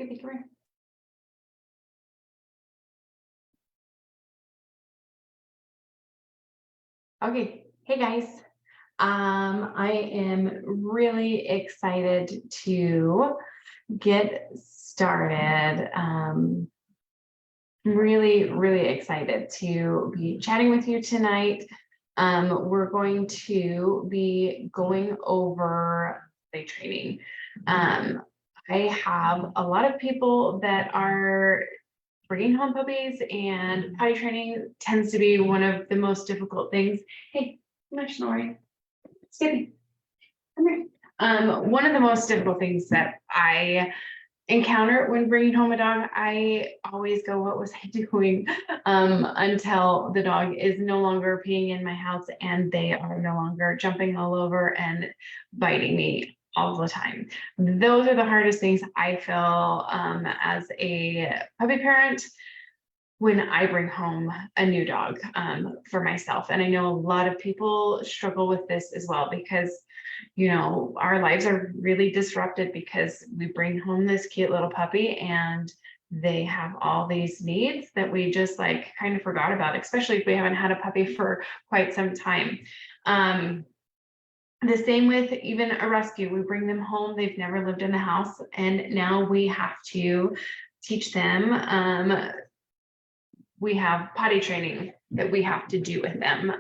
Skippy, come here. Okay, hey guys. I am really excited to get started. Really excited to be chatting with you tonight. We're going to be going over play training. I have a lot of people that are bringing home puppies, and potty training tends to be one of the most difficult things. Hey, come here, snoring. Skippy, come here. One of the most difficult things that I encounter when bringing home a dog, I always go, what was I doing? Until the dog is no longer peeing in my house and they are no longer jumping all over and biting me all the time. Those are the hardest things I feel as a puppy parent when I bring home a new dog for myself. And I know a lot of people struggle with this as well, because our lives are really disrupted because we bring home this cute little puppy and they have all these needs that we just kind of forgot about, especially if we haven't had a puppy for quite some time. The same with even a rescue. We bring them home, they've never lived in the house, and now we have to teach them. We have potty training that we have to do with them.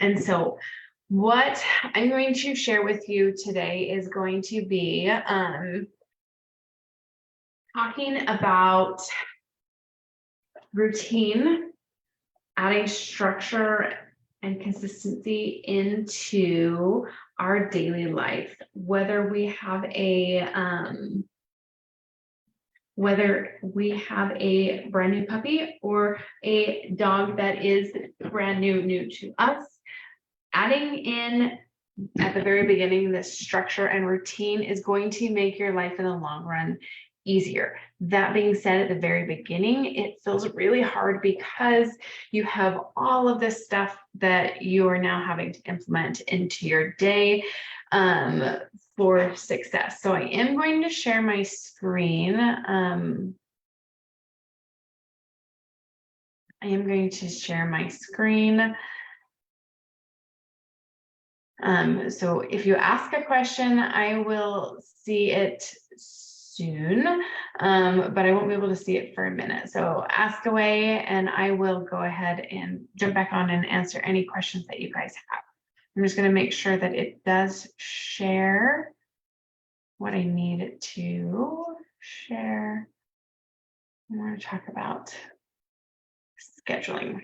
And so what I'm going to share with you today is going to be talking about routine, adding structure and consistency into our daily life, whether we have a brand new puppy or a dog that is brand new to us. Adding in at the very beginning this structure and routine is going to make your life in the long run easier. That being said, at the very beginning, it feels really hard because you have all of this stuff that you are now having to implement into your day for success. So I am going to share my screen. So if you ask a question, I will see it soon, but I won't be able to see it for a minute. So ask away and I will go ahead and jump back on and answer any questions that you guys have. I'm just going to make sure that it does share what I need it to share. I want to talk about scheduling.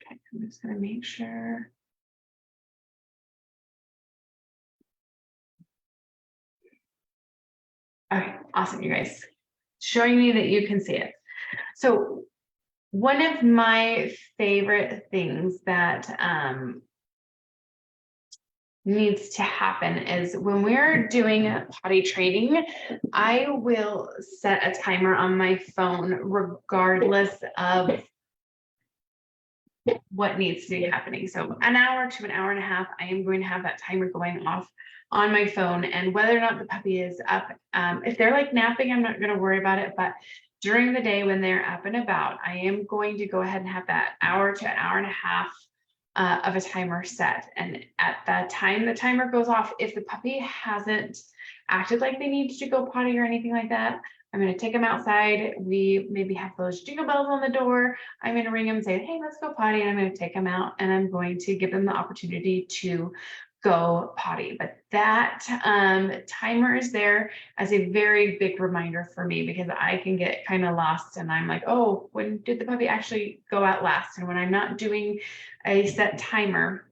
Okay, I'm just going to make sure. Okay, awesome, you guys. Showing me that you can see it. So one of my favorite things that needs to happen is when we're doing potty training, I will set a timer on my phone regardless of what needs to be happening. So an hour to an hour and a half, I am going to have that timer going off on my phone, and whether or not the puppy is up, if they're napping, I'm not going to worry about it, but during the day when they're up and about, I am going to go ahead and have that hour to an hour and a half of a timer set. And at that time the timer goes off, if the puppy hasn't acted like they need to go potty or anything like that, I'm going to take them outside. We maybe have those jingle bells on the door. I'm going to ring them and say, hey, let's go potty. And I'm going to take them out and I'm going to give them the opportunity to go potty. But that timer is there as a very big reminder for me, because I can get kind of lost and I'm like, oh, when did the puppy actually go out last? And when I'm not doing a set timer,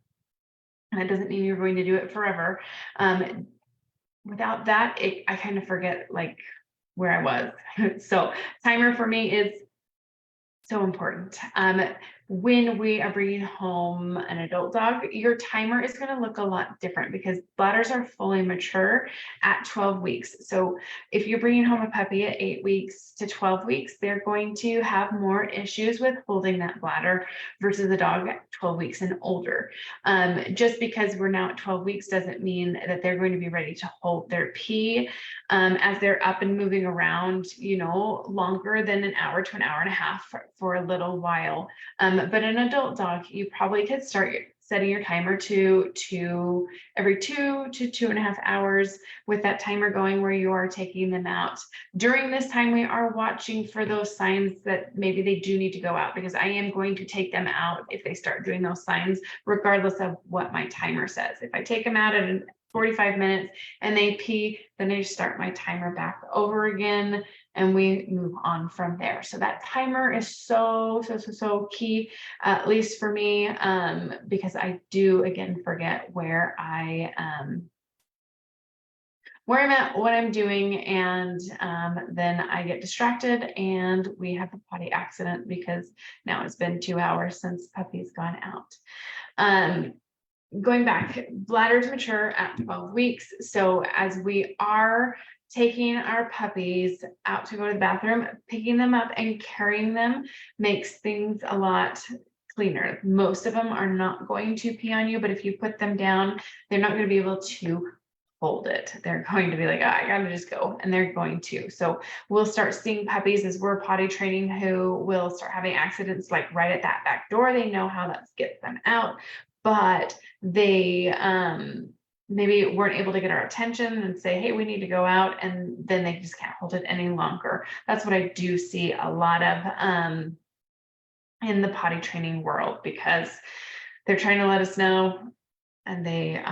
that doesn't mean you're going to do it forever. Without that, I kind of forget where I was. So timer for me is so important. when we are bringing home an adult dog, your timer is going to look a lot different because bladders are fully mature at 12 weeks. So if you're bringing home a puppy at 8 weeks to 12 weeks, they're going to have more issues with holding that bladder versus a dog at 12 weeks and older. Just because we're now at 12 weeks doesn't mean that they're going to be ready to hold their pee as they're up and moving around, longer than an hour to an hour and a half for a little while. But an adult dog, you probably could start setting your timer to every 2 to 2.5 hours with that timer going where you are taking them out. During this time, we are watching for those signs that maybe they do need to go out, because I am going to take them out if they start doing those signs, regardless of what my timer says. If I take them out at 45 minutes and they pee, then I start my timer back over again and we move on from there. So that timer is so key, at least for me, because I do again forget where I'm at, what I'm doing, and then I get distracted and we have a potty accident because now it's been 2 hours since puppy's gone out. Going back, bladders mature at 12 weeks. So as we are taking our puppies out to go to the bathroom, picking them up and carrying them makes things a lot cleaner. Most of them are not going to pee on you, but if you put them down, they're not going to be able to hold it. They're going to be like, I gotta just go, and they're going to. So we'll start seeing puppies as we're potty training who will start having accidents like right at that back door. They know how that gets them out, but they maybe weren't able to get our attention and say, hey, we need to go out, and then they just can't hold it any longer. That's what I do see a lot of in the potty training world, because they're trying to let us know and they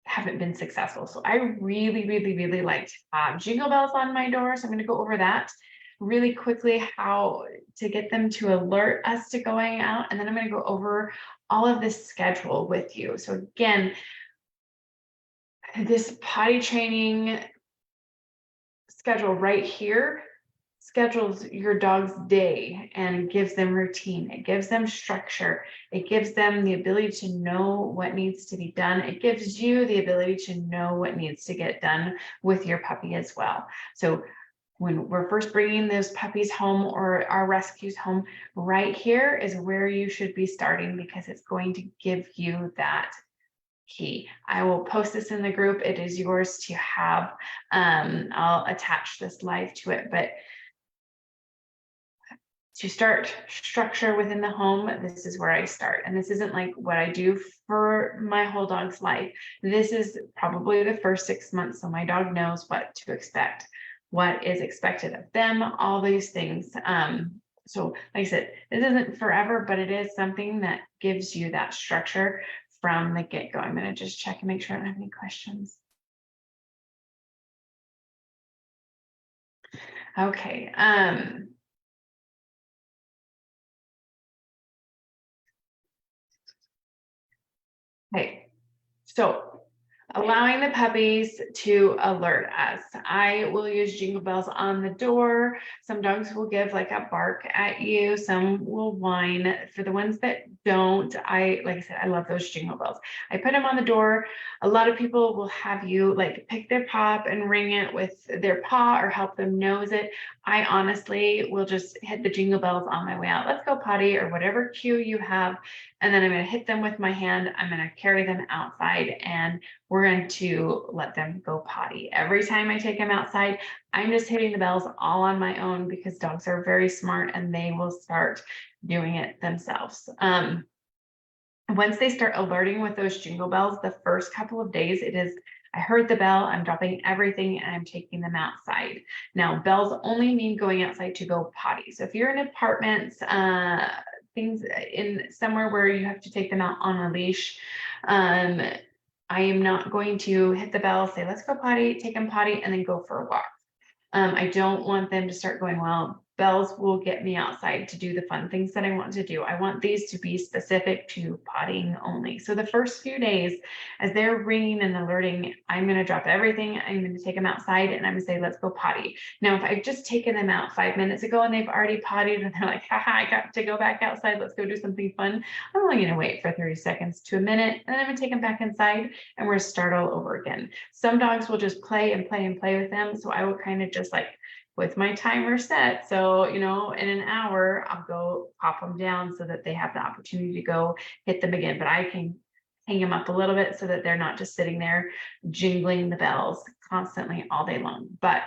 haven't been successful. So I really like to have jingle bells on my door. So I'm going to go over that really quickly, how to get them to alert us to going out. And then I'm going to go over all of this schedule with you. So again, this potty training schedule right here schedules your dog's day and gives them routine. It gives them structure. It gives them the ability to know what needs to be done. It gives you the ability to know what needs to get done with your puppy as well. So when we're first bringing those puppies home or our rescues home, right here is where you should be starting, because it's going to give you that key. I will post this in the group. It is yours to have. I'll attach this live to it, but to start structure within the home, this is where I start. And this isn't like what I do for my whole dog's life. This is probably the first 6 months, so my dog knows what to expect, what is expected of them, all these things. So like I said, this isn't forever, but it is something that gives you that structure from the get-go. I'm going to just check and make sure I don't have any questions. Okay. Okay, so allowing the puppies to alert us. I will use jingle bells on the door. Some dogs will give like a bark at you. Some will whine. For the ones that don't, like I said, I love those jingle bells. I put them on the door. A lot of people will have you like pick their paw up and ring it with their paw or help them nose it. I honestly will just hit the jingle bells on my way out. Let's go potty, or whatever cue you have. And then I'm going to hit them with my hand. I'm going to carry them outside, and we're going to let them go potty. Every time I take them outside, I'm just hitting the bells all on my own, because dogs are very smart and they will start doing it themselves. Once they start alerting with those jingle bells, the first couple of days, it is, I heard the bell, I'm dropping everything and I'm taking them outside. Now, bells only mean going outside to go potty. So if you're in apartments, things in somewhere where you have to take them out on a leash, I am not going to hit the bell, say, let's go potty, take them potty, and then go for a walk. I don't want them to start going, well, bells will get me outside to do the fun things that I want to do. I want these to be specific to pottying only. So the first few days, as they're ringing and alerting, I'm going to drop everything. I'm going to take them outside and I'm going to say, let's go potty. Now, if I've just taken them out 5 minutes ago and they've already pottied and they're like, haha, I got to go back outside. Let's go do something fun. I'm only going to wait for 30 seconds to a minute, and then I'm going to take them back inside and we're going to start all over again. Some dogs will just play and play and play with them. So I will kind of just like, with my timer set. So, in an hour, I'll go pop them down so that they have the opportunity to go hit them again. But I can hang them up a little bit so that they're not just sitting there jingling the bells constantly all day long. But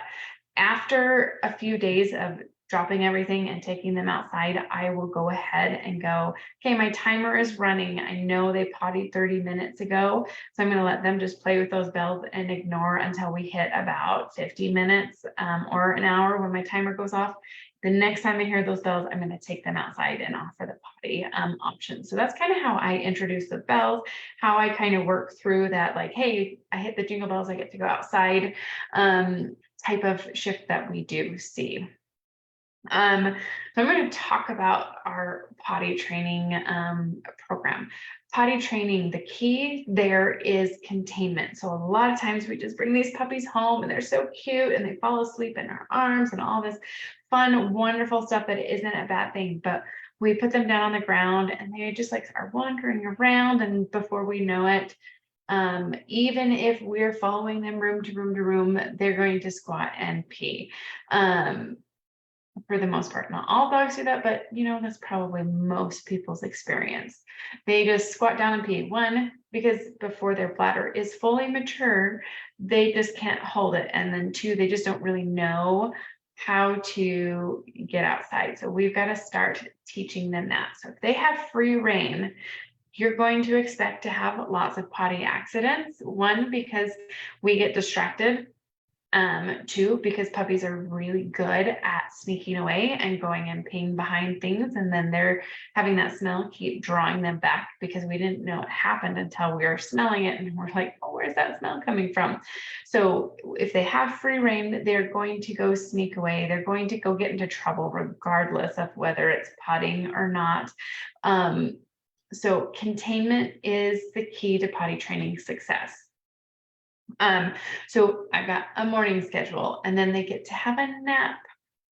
after a few days of dropping everything and taking them outside, I will go ahead and go, okay, my timer is running. I know they pottied 30 minutes ago, so I'm going to let them just play with those bells and ignore until we hit about 50 minutes or an hour when my timer goes off. The next time I hear those bells, I'm going to take them outside and offer the potty option. So that's kind of how I introduce the bells, how I kind of work through that, like, hey, I hit the jingle bells, I get to go outside type of shift that we do see. So I'm going to talk about our potty training program. Potty training, the key there is containment. So a lot of times we just bring these puppies home and they're so cute and they fall asleep in our arms and all this fun, wonderful stuff that isn't a bad thing. But we put them down on the ground and they just like are wandering around, and before we know it, even if we're following them room to room to room, they're going to squat and pee. For the most part, not all dogs do that, but that's probably most people's experience. They just squat down and pee. One, because before their bladder is fully mature, they just can't hold it. And then two, they just don't really know how to get outside. So we've got to start teaching them that. So if they have free rein, you're going to expect to have lots of potty accidents. One, because we get distracted. Two, because puppies are really good at sneaking away and going and peeing behind things, and then they're having that smell keep drawing them back because we didn't know it happened until we were smelling it and we're like, oh, where's that smell coming from? So if they have free rein, they're going to go sneak away. They're going to go get into trouble regardless of whether it's potting or not. So containment is the key to potty training success. So I've got a morning schedule, and then they get to have a nap,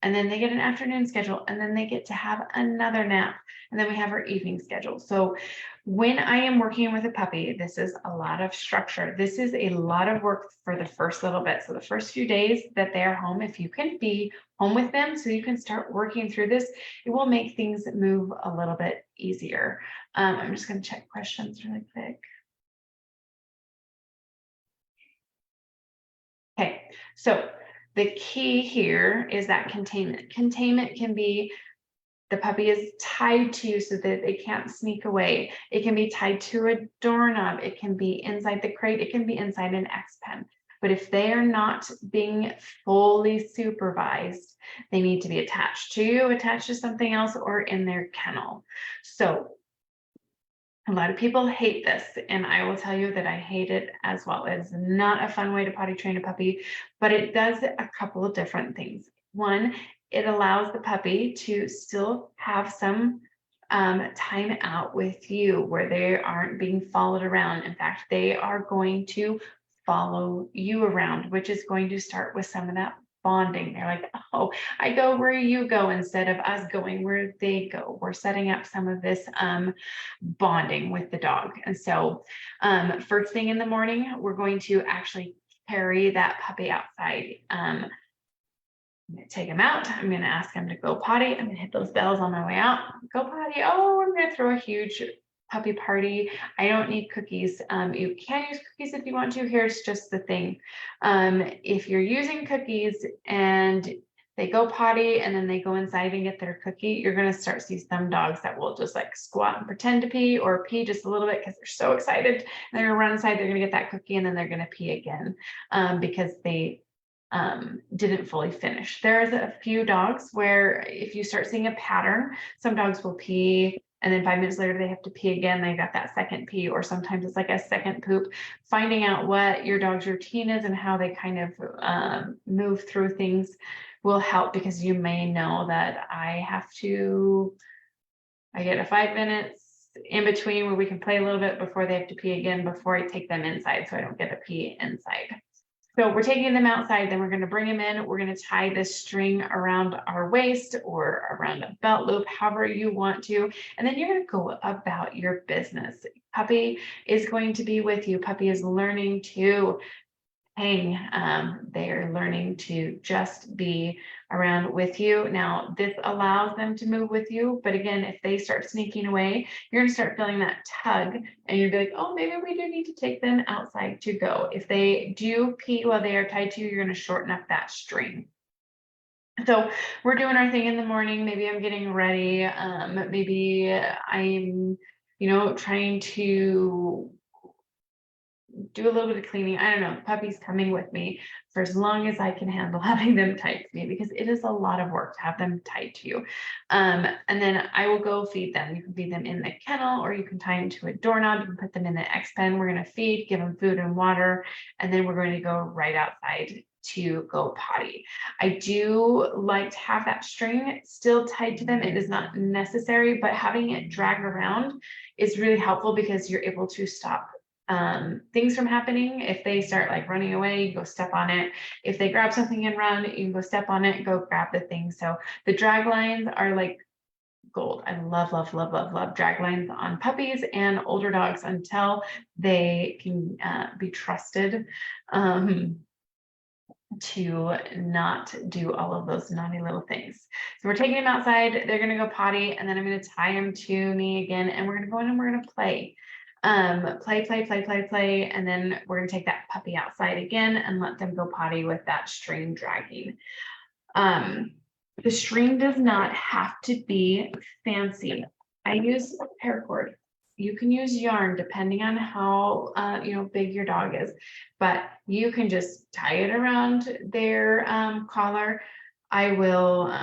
and then they get an afternoon schedule, and then they get to have another nap, and then we have our evening schedule. So when I am working with a puppy, this is a lot of structure. This is a lot of work for the first little bit. So the first few days that they are home, if you can be home with them so you can start working through this, it will make things move a little bit easier. I'm just going to check questions really quick. Okay, so the key here is that containment. Containment can be the puppy is tied to so that they can't sneak away. It can be tied to a doorknob. It can be inside the crate. It can be inside an X pen. But if they are not being fully supervised, they need to be attached to something else, or in their kennel. So a lot of people hate this, and I will tell you that I hate it as well. It's not a fun way to potty train a puppy, but it does a couple of different things. One, it allows the puppy to still have some time out with you where they aren't being followed around. In fact, they are going to follow you around, which is going to start with some of that bonding. They're like, oh, I go where you go instead of us going where they go. We're setting up some of this bonding with the dog. And so first thing in the morning, we're going to actually carry that puppy outside. I'm going to take him out. I'm going to ask him to go potty. I'm going to hit those bells on my way out. Go potty. Oh, I'm going to throw a huge puppy party. I don't need cookies. You can use cookies if you want to. Here's just the thing. If you're using cookies and they go potty and then they go inside and get their cookie, you're going to start see some dogs that will just like squat and pretend to pee, or pee just a little bit because they're so excited. And they're going to run inside, they're going to get that cookie, and then they're going to pee again because they didn't fully finish. There's a few dogs where if you start seeing a pattern, some dogs will pee and then 5 minutes later they have to pee again. They got that second pee, or sometimes it's like a second poop. Finding out what your dog's routine is and how they kind of move through things will help, because you may know that I get a 5 minutes in between where we can play a little bit before they have to pee again, before I take them inside, so I don't get to pee inside. So we're taking them outside, then we're going to bring them in. We're going to tie this string around our waist or around a belt loop, however you want to. And then you're going to go about your business. Puppy is going to be with you. Puppy is learning to hang. They're learning to just be around with you. Now, this allows them to move with you. But again, if they start sneaking away, you're going to start feeling that tug, and you'll be like, oh, maybe we do need to take them outside to go. If they do pee while they are tied to you, you're going to shorten up that string. So we're doing our thing in the morning. Maybe I'm getting ready. Maybe I'm, trying to do a little bit of cleaning. I don't know. Puppy's coming with me for as long as I can handle having them tied to me, because it is a lot of work to have them tied to you. And then I will go feed them. You can feed them in the kennel, or you can tie them to a doorknob. You can put them in the X pen. We're going to feed, give them food and water, and then we're going to go right outside to go potty. I do like to have that string still tied to them. It is not necessary, but having it drag around is really helpful, because you're able to stop things from happening. If they start like running away, you go step on it. If they grab something and run, you can go step on it, go grab the thing. So the drag lines are like gold. I love drag lines on puppies and older dogs until they can be trusted to not do all of those naughty little things. So we're taking them outside. They're going to go potty, and then I'm going to tie them to me again, and we're going to go in and we're going to play. Play, and then we're going to take that puppy outside again and let them go potty with that string dragging. The string does not have to be fancy. I use paracord. You can use yarn depending on how big your dog is, but you can just tie it around their collar. I will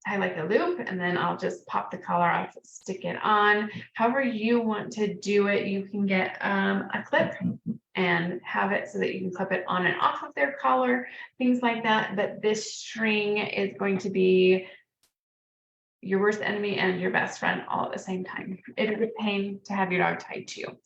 highlight the loop, and then I'll just pop the collar off, stick it on. However you want to do it, you can get a clip and have it so that you can clip it on and off of their collar, things like that. But this string is going to be your worst enemy and your best friend all at the same time. It is a pain to have your dog tied to you.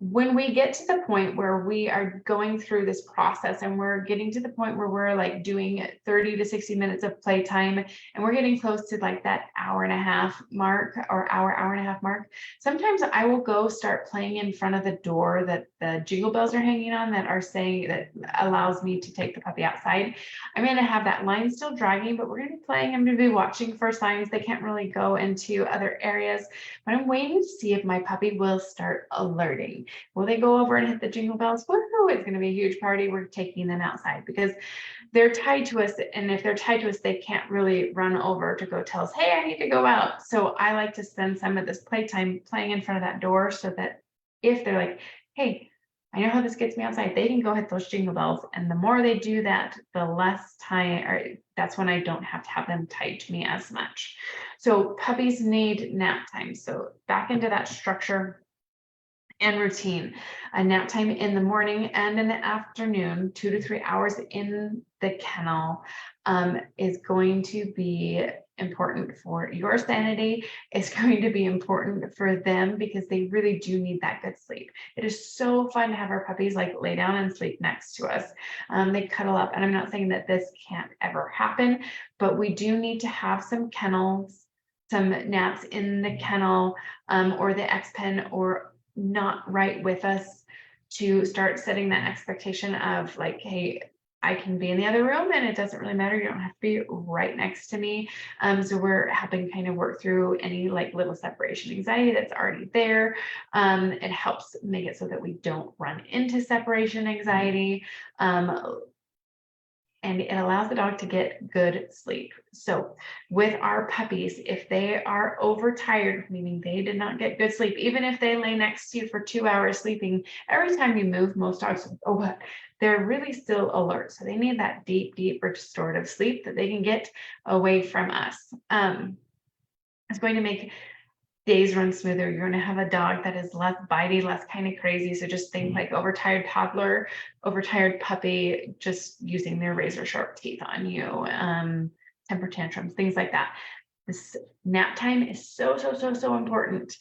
When we get to the point where we are going through this process, and we're getting to the point where we're like doing 30 to 60 minutes of playtime, and we're getting close to like that hour and a half mark, or hour and a half mark, sometimes I will go start playing in front of the door that the jingle bells are hanging on, that are saying, that allows me to take the puppy outside. I'm going to have that line still dragging, but we're going to be playing. I'm going to be watching for signs. They can't really go into other areas, but I'm waiting to see if my puppy will start alerting. Will they go over and hit the jingle bells? Woohoo! It's going to be a huge party. We're taking them outside, because they're tied to us. And if they're tied to us, they can't really run over to go tell us, hey, I need to go out. So I like to spend some of this playtime playing in front of that door, so that if they're like, hey, I know how this gets me outside, they can go hit those jingle bells. And the more they do that, the less time, or that's when I don't have to have them tied to me as much. So puppies need nap time. So back into that structure and routine. A nap time in the morning and in the afternoon, 2 to 3 hours in the kennel, is going to be important for your sanity. It's going to be important for them, because they really do need that good sleep. It is so fun to have our puppies like lay down and sleep next to us. They cuddle up, and I'm not saying that this can't ever happen, but we do need to have some naps in the kennel, or the X pen, or not right with us, to start setting that expectation of like, hey, I can be in the other room and it doesn't really matter. You don't have to be right next to me. So we're helping kind of work through any like little separation anxiety that's already there. It helps make it so that we don't run into separation anxiety. And it allows the dog to get good sleep. So with our puppies, if they are overtired, meaning they did not get good sleep, even if they lay next to you for 2 hours sleeping, every time you move, most dogs, they're really still alert. So they need that deep restorative sleep that they can get away from us. It's going to make days run smoother. You're going to have a dog that is less bitey, less kind of crazy. So just think like overtired toddler, overtired puppy, just using their razor sharp teeth on you, temper tantrums, things like that. This nap time is so important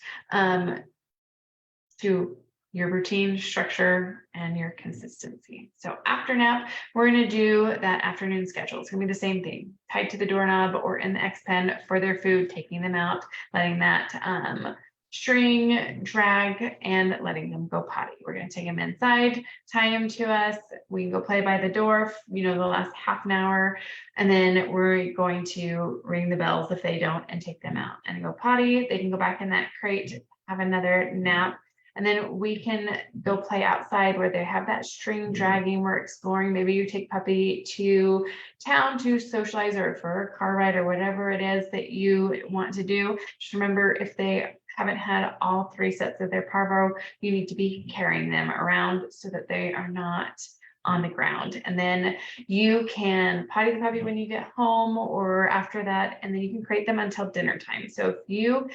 to your routine, structure, and your consistency. So after nap, we're going to do that afternoon schedule. It's going to be the same thing, tied to the doorknob or in the X pen for their food, taking them out, letting that string drag, and letting them go potty. We're going to take them inside, tie them to us. We can go play by the door, the last half an hour, and then we're going to ring the bells if they don't and take them out and go potty. They can go back in that crate, have another nap. And then we can go play outside where they have that string dragging. We're exploring. Maybe you take puppy to town to socialize or for a car ride or whatever it is that you want to do. Just remember, if they haven't had all 3 sets of their parvo, you need to be carrying them around so that they are not on the ground. And then you can potty the puppy when you get home or after that, and then you can crate them until dinner time. So if you,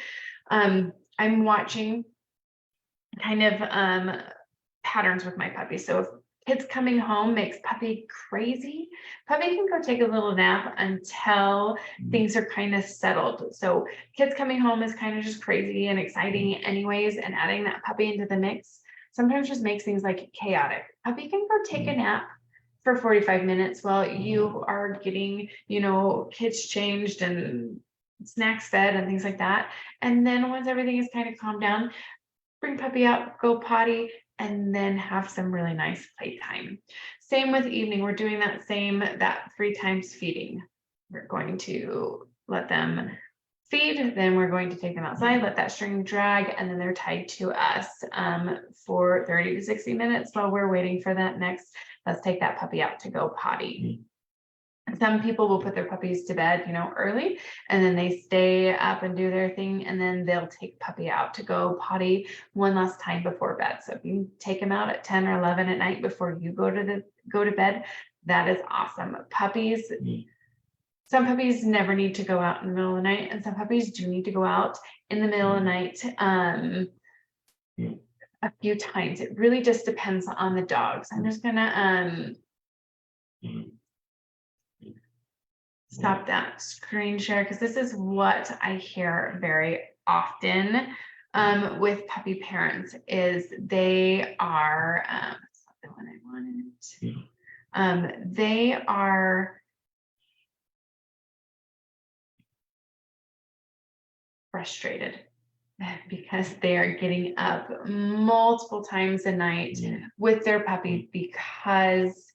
I'm watching kind of patterns with my puppy. So if kids coming home makes puppy crazy, puppy can go take a little nap until things are kind of settled. So kids coming home is kind of just crazy and exciting anyways, and adding that puppy into the mix sometimes just makes things like chaotic. Puppy can go take a nap for 45 minutes while you are getting, kids changed and snacks fed and things like that. And then once everything is kind of calmed down, bring puppy out, go potty, and then have some really nice playtime. Same with evening. We're doing that 3 times feeding. We're going to let them feed, then we're going to take them outside, let that string drag, and then they're tied to us for 30 to 60 minutes while we're waiting for that next, let's take that puppy out to go potty. Some people will put their puppies to bed, early, and then they stay up and do their thing, and then they'll take puppy out to go potty one last time before bed. So if you take them out at 10 or 11 at night before you go to bed, that is awesome. Puppies, some puppies never need to go out in the middle of the night, and some puppies do need to go out in the middle of the night a few times. It really just depends on the dogs. I'm just gonna stop that screen share because this is what I hear very often with puppy parents is they are that's not the one I wanted. They are frustrated because they are getting up multiple times a night with their puppy because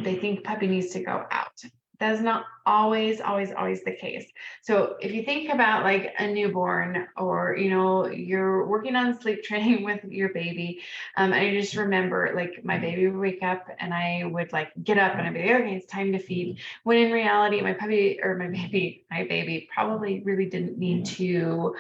they think puppy needs to go out. That's not always the case. So if you think about like a newborn or, you're working on sleep training with your baby, and I just remember like my baby would wake up and I would like get up and I'd be like, okay, it's time to feed. When in reality, my baby probably really didn't need to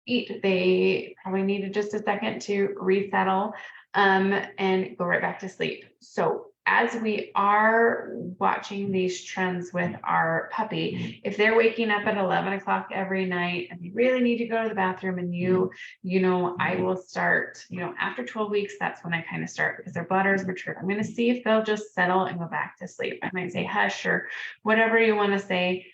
eat. They probably needed just a second to resettle and go right back to sleep. So as we are watching these trends with our puppy, if they're waking up at 11 o'clock every night and they really need to go to the bathroom and I will start, after 12 weeks, that's when I kind of start because their bladder is mature. I'm going to see if they'll just settle and go back to sleep. I might say hush or whatever you want to say.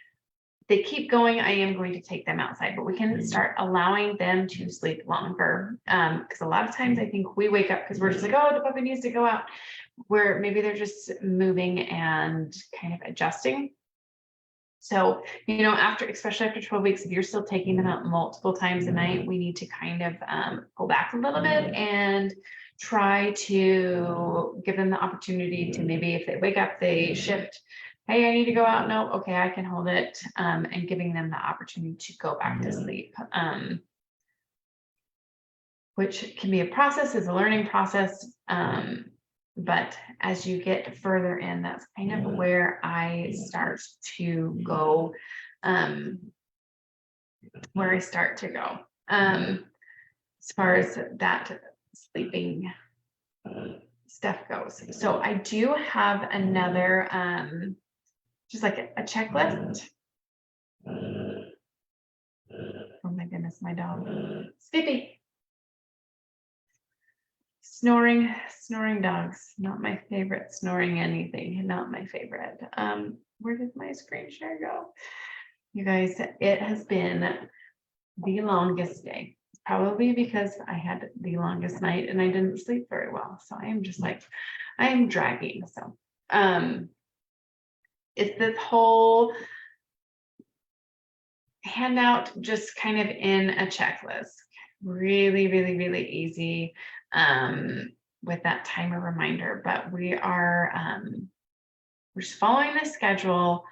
They keep going, I am going to take them outside, but we can start allowing them to sleep longer. Because a lot of times I think we wake up because we're just like, oh, the puppy needs to go out, where maybe they're just moving and kind of adjusting. So, especially after 12 weeks, if you're still taking them out multiple times a night, we need to kind of pull back a little bit and try to give them the opportunity to maybe if they wake up, they shift. Hey, I need to go out. No, okay, I can hold it, and giving them the opportunity to go back to sleep, which can be a process, is a learning process. But as you get further in, that's kind of where I start to go, as far as that sleeping stuff goes. So I do have another just like a checklist. Oh my goodness, my dog. Skippy. Snoring dogs. Not my favorite. Snoring anything. Not my favorite. Where did my screen share go? You guys, it has been the longest day. Probably because I had the longest night and I didn't sleep very well. So I am just like, I am dragging. So it's this whole handout just kind of in a checklist. Really, really, really easy with that timer reminder. But we are we're just following the schedule.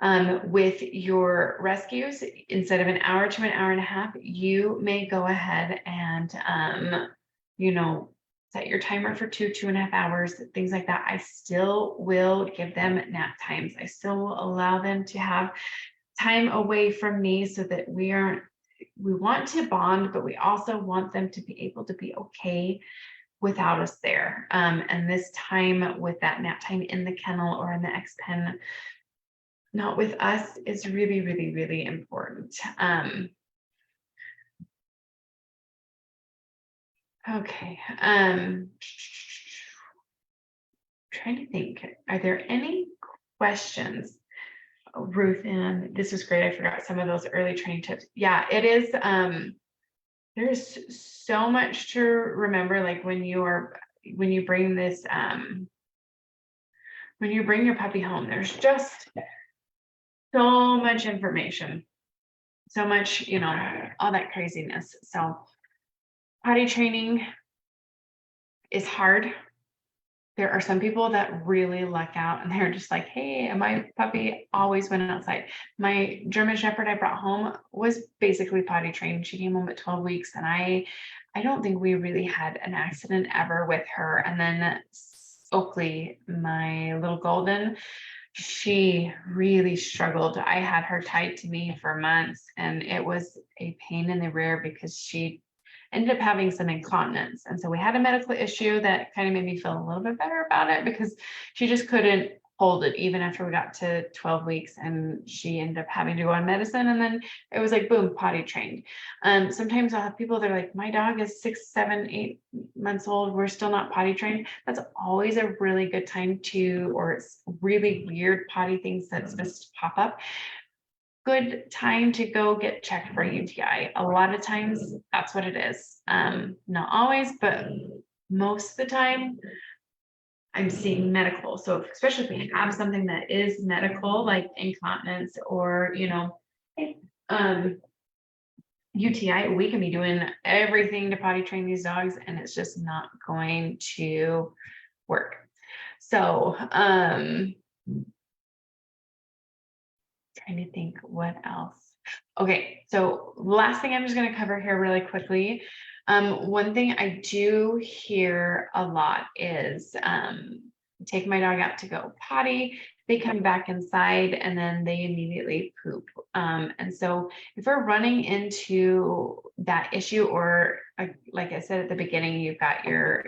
With your rescues, instead of an hour to an hour and a half, you may go ahead and, set your timer for 2.5 hours, things like that. I still will give them nap times. I still will allow them to have time away from me so that we want to bond, but we also want them to be able to be okay without us there. And this time with that nap time in the kennel or in the X pen, not with us, is really, really, really important. Okay. Trying to think, are there any questions? Ruth, and this was great. I forgot some of those early training tips. Yeah, it is. There's so much to remember, like when you bring this, when you bring your puppy home, there's just so much information, so much, all that craziness. So potty training is hard. There are some people that really luck out and they're just like, hey, my puppy always went outside. My German Shepherd I brought home was basically potty trained. She came home at 12 weeks and I don't think we really had an accident ever with her. And then Oakley, my little golden, she really struggled. I had her tied to me for months and it was a pain in the rear because she ended up having some incontinence. And so we had a medical issue that kind of made me feel a little bit better about it because she just couldn't hold it even after we got to 12 weeks and she ended up having to go on medicine. And then it was like, boom, potty trained. Sometimes I'll have people that are like, my dog is 6, 7, 8 months old. We're still not potty trained. That's always a really good time or it's really weird potty things that's supposed to pop up. Good time to go get checked for UTI. A lot of times that's what it is. Not always, but most of the time I'm seeing medical. So especially if we have something that is medical, like incontinence or, UTI, we can be doing everything to potty train these dogs and it's just not going to work. So, trying to think what else. Okay, so last thing I'm just going to cover here really quickly. One thing I do hear a lot is take my dog out to go potty, they come back inside and then they immediately poop. And so if we're running into that issue, or like I said at the beginning, you've got your,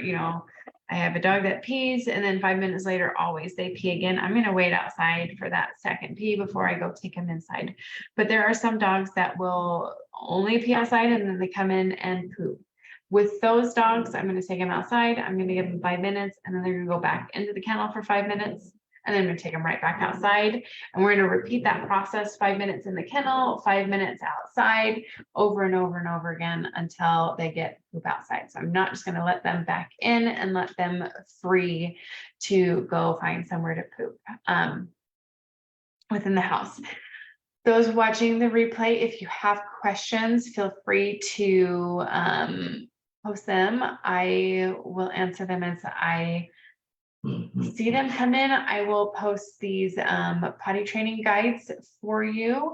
I have a dog that pees and then 5 minutes later, always they pee again. I'm going to wait outside for that second pee before I go take them inside. But there are some dogs that will only pee outside and then they come in and poop. With those dogs, I'm going to take them outside. I'm going to give them 5 minutes and then they're going to go back into the kennel for 5 minutes. And then I'm going to take them right back outside. And we're going to repeat that process, 5 minutes in the kennel, 5 minutes outside, over and over and over again until they get poop outside. So I'm not just going to let them back in and let them free to go find somewhere to poop within the house. Those watching the replay, if you have questions, feel free to post them. I will answer them as I see them come in. I will post these potty training guides for you.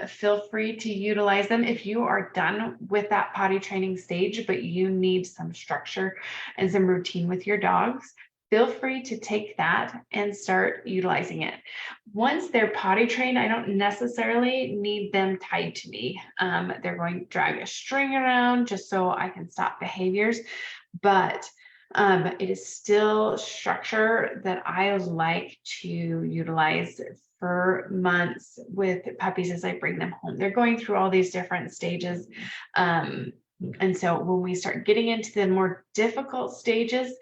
Feel free to utilize them if you are done with that potty training stage, but you need some structure and some routine with your dogs. Feel free to take that and start utilizing it. Once they're potty trained, I don't necessarily need them tied to me. They're going to drag a string around just so I can stop behaviors. But It is still structure that I like to utilize for months with puppies as I bring them home. They're going through all these different stages. And so when we start getting into the more difficult stages,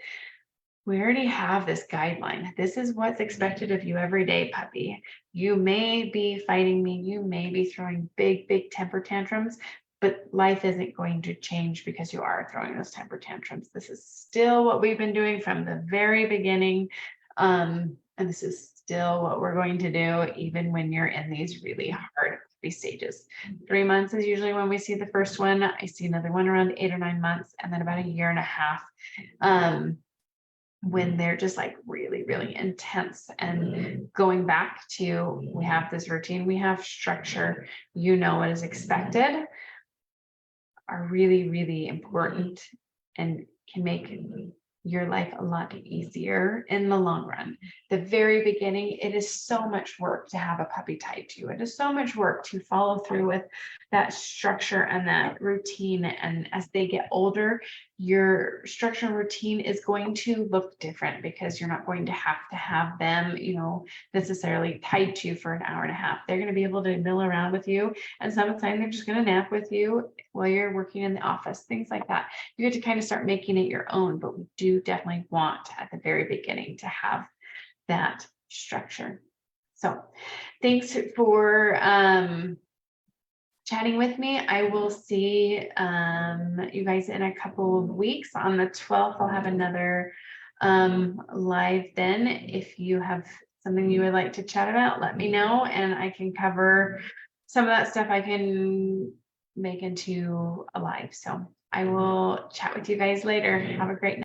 we already have this guideline. This is what's expected of you every day, puppy. You may be fighting me. You may be throwing big, big temper tantrums, but life isn't going to change because you are throwing those temper tantrums. This is still what we've been doing from the very beginning. And this is still what we're going to do, even when you're in these really hard puppy stages. 3 months is usually when we see the first one. I see another one around 8 or 9 months, and then about a year and a half. When they're just like really, really intense, and going back to, we have this routine, we have structure, you know what is expected, are really, really important and can make your life a lot easier in the long run. The very beginning, it is so much work to have a puppy tied to you. It is so much work to follow through with that structure and that routine. And as they get older, your structure and routine is going to look different, because you're not going to have them, necessarily tied to you for an hour and a half. They're going to be able to mill around with you. And some of the time they're just going to nap with you while you're working in the office, things like that. You get to kind of start making it your own, but we do definitely want at the very beginning to have that structure. So thanks for chatting with me. I will see you guys in a couple of weeks. On the 12th, I'll have another live then. If you have something you would like to chat about, let me know, and I can cover some of that stuff. I can make into a live. So I will chat with you guys later. Have a great night.